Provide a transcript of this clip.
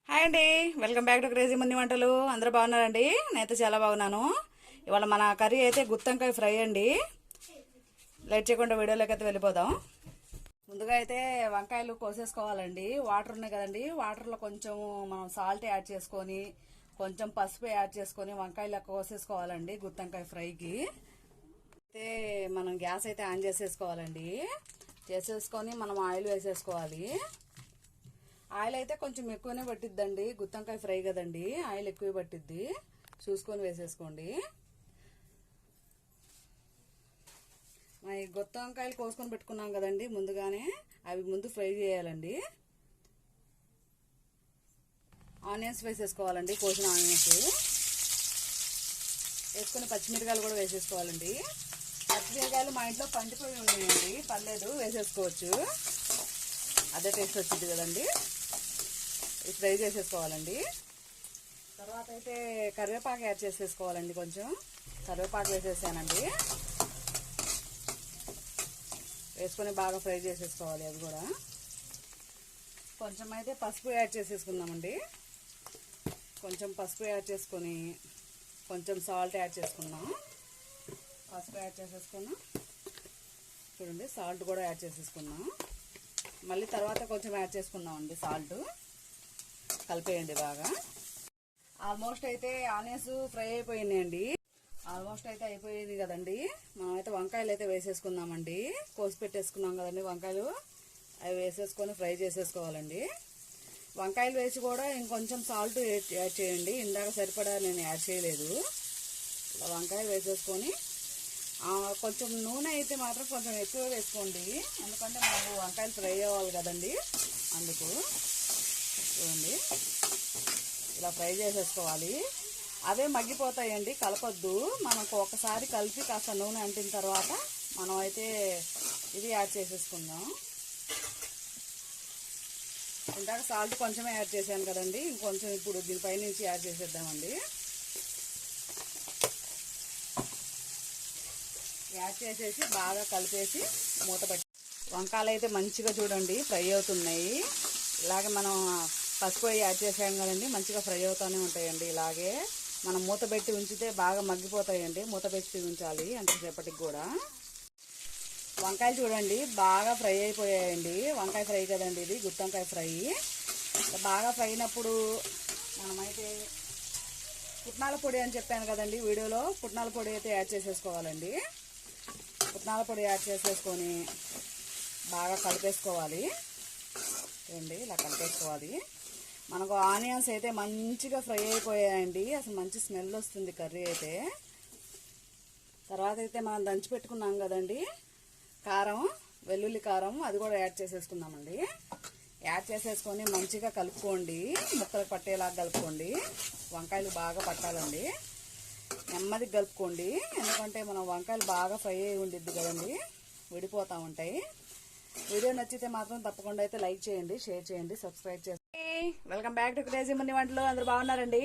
Hi అండి, welcome back to crazy Munni వంటలు. అందరూ బాగున్నారండి? నేనైతే చాలా బాగున్నాను. ఇవాళ మన కర్రీ అయితే గుత్తొంకాయ ఫ్రై అండి. లేట్ చేయకుండా వీడియోలోకి అయితే వెళ్ళిపోదాం. ముందుగా అయితే వంకాయలు కోసేసుకోవాలండి. వాటర్ ఉన్నాయి కదండి, వాటర్లో కొంచెం మనం సాల్ట్ యాడ్ చేసుకొని కొంచెం పసుపు యాడ్ చేసుకొని వంకాయలు కోసేసుకోవాలండి గుత్తొంకాయ ఫ్రైకి. అయితే మనం గ్యాస్ అయితే ఆన్ చేసేసుకోవాలండి. చేసేసుకొని మనం ఆయిల్ వేసేసుకోవాలి. ఆయిల్ అయితే కొంచెం ఎక్కువనే పట్టిద్దండి, గుత్తొంకాయ ఫ్రై కదండి, ఆయిల్ ఎక్కువ పట్టిద్ది, చూసుకొని వేసేసుకోండి. మరి గుత్తొంకాయలు కోసుకొని పెట్టుకున్నాం కదండి ముందుగానే, అవి ముందు ఫ్రై చేయాలండి. ఆనియన్స్ వేసేసుకోవాలండి, కోసిన ఆనియన్స్ వేసుకొని పచ్చిమిరకాయలు కూడా వేసేసుకోవాలండి. పచ్చిమిరకాయలు మా ఇంట్లో పండిపోయి ఉన్నాయండి, పర్లేదు వేసేసుకోవచ్చు, అదే టేస్ట్ వచ్చింది కదండి. ఫ్రై చేసేసుకోవాలండి. తర్వాత అయితే కరివేపాకు యాడ్ చేసేసుకోవాలండి. కొంచెం కరివేపాకు వేసేసానండి, వేసుకొని బాగా ఫ్రై చేసేసుకోవాలి. అది కూడా కొంచెం అయితే పసుపు యాడ్ చేసేసుకుందామండి. కొంచెం పసుపు యాడ్ చేసుకొని కొంచెం సాల్ట్ యాడ్ చేసుకుందాం. పసుపు యాడ్ చేసేసుకున్నాం చూడండి, సాల్ట్ కూడా యాడ్ చేసేసుకున్నాం. మళ్ళీ తర్వాత కొంచెం యాడ్ చేసుకుందామండి సాల్ట్. కలిపేయండి బాగా. ఆల్మోస్ట్ అయితే ఆనియన్స్ ఫ్రై అయిపోయినాయండి. ఆల్మోస్ట్ అయితే అయిపోయింది కదండి. మనమైతే వంకాయలు అయితే వేసేసుకుందామండి. కోసి పెట్టేసుకున్నాం కదండి వంకాయలు, అవి వేసేసుకొని ఫ్రై చేసేసుకోవాలండి. వంకాయలు వేసి కూడా ఇంకొంచెం సాల్ట్ యాడ్ చేయండి, ఇందాక సరిపడా నేను యాడ్ చేయలేదు. ఇలా వంకాయలు వేసేసుకొని కొంచెం నూనె అయితే మాత్రం కొంచెం ఎక్కువ వేసుకోండి, ఎందుకంటే మనకు వంకాయలు ఫ్రై అవ్వాలి కదండి, అందుకు. చూడండి ఇలా ఫ్రై చేసేసుకోవాలి. అవే మగ్గిపోతాయండి, కలపొద్దు. మనకు ఒకసారి కలిపి కాస్త నూనె అంటిన తర్వాత మనం అయితే ఇది యాడ్ చేసేసుకుందాం. ఇందాక సాల్ట్ కొంచెమే యాడ్ చేశాను కదండి, ఇంకొంచెం ఇప్పుడు దీనిపై నుంచి యాడ్ చేసేద్దామండి. యాడ్ చేసేసి బాగా కలిపేసి మూత పెట్టి, వంకాయలు అయితే మంచిగా చూడండి ఫ్రై అవుతున్నాయి. ఇలాగే మనం పసుపు యాడ్ చేసాం కదండి, మంచిగా ఫ్రై అవుతూనే ఉంటాయండి. ఇలాగే మనం మూత పెట్టి ఉంచితే బాగా మగ్గిపోతాయండి, మూత పెట్టి ఉంచాలి అంతసేపటికి కూడా. వంకాయలు చూడండి బాగా ఫ్రై అయిపోయాయండి. వంకాయ ఫ్రై కదండి ఇది, గుత్తొంకాయ ఫ్రై. బాగా ఫ్రై అయినప్పుడు మనమైతే పుట్నాల పొడి అని చెప్పాను కదండి వీడియోలో, పుట్నాల పొడి అయితే యాడ్ చేసేసుకోవాలండి. పుట్నాల పొడి యాడ్ చేసేసుకొని బాగా కలిపేసుకోవాలి. చూడండి ఇలా కలిపేసుకోవాలి. మనకు ఆనియన్స్ అయితే మంచిగా ఫ్రై అయిపోయాయండి, అసలు మంచి స్మెల్ వస్తుంది కర్రీ అయితే. తర్వాత అయితే మనం దంచి పెట్టుకున్నాం కదండి కారం, వెల్లుల్లి కారం, అది కూడా యాడ్ చేసేసుకుందామండి. యాడ్ చేసేసుకొని మంచిగా కలుపుకోండి, ముక్కలకు పట్టేలాగా కలుపుకోండి. వంకాయలు బాగా పట్టాలండి, నెమ్మదిగా కలుపుకోండి, ఎందుకంటే మనం వంకాయలు బాగా ఫ్రై అయి ఉండిద్ది కదండి, విడిపోతూ ఉంటాయి. వీడియో నచ్చితే మాత్రం తప్పకుండా అయితే లైక్ చేయండి, షేర్ చేయండి, సబ్స్క్రైబ్ చేయండి. Welcome back to crazy Munni వంటలు. అందరూ బాగున్నారండి?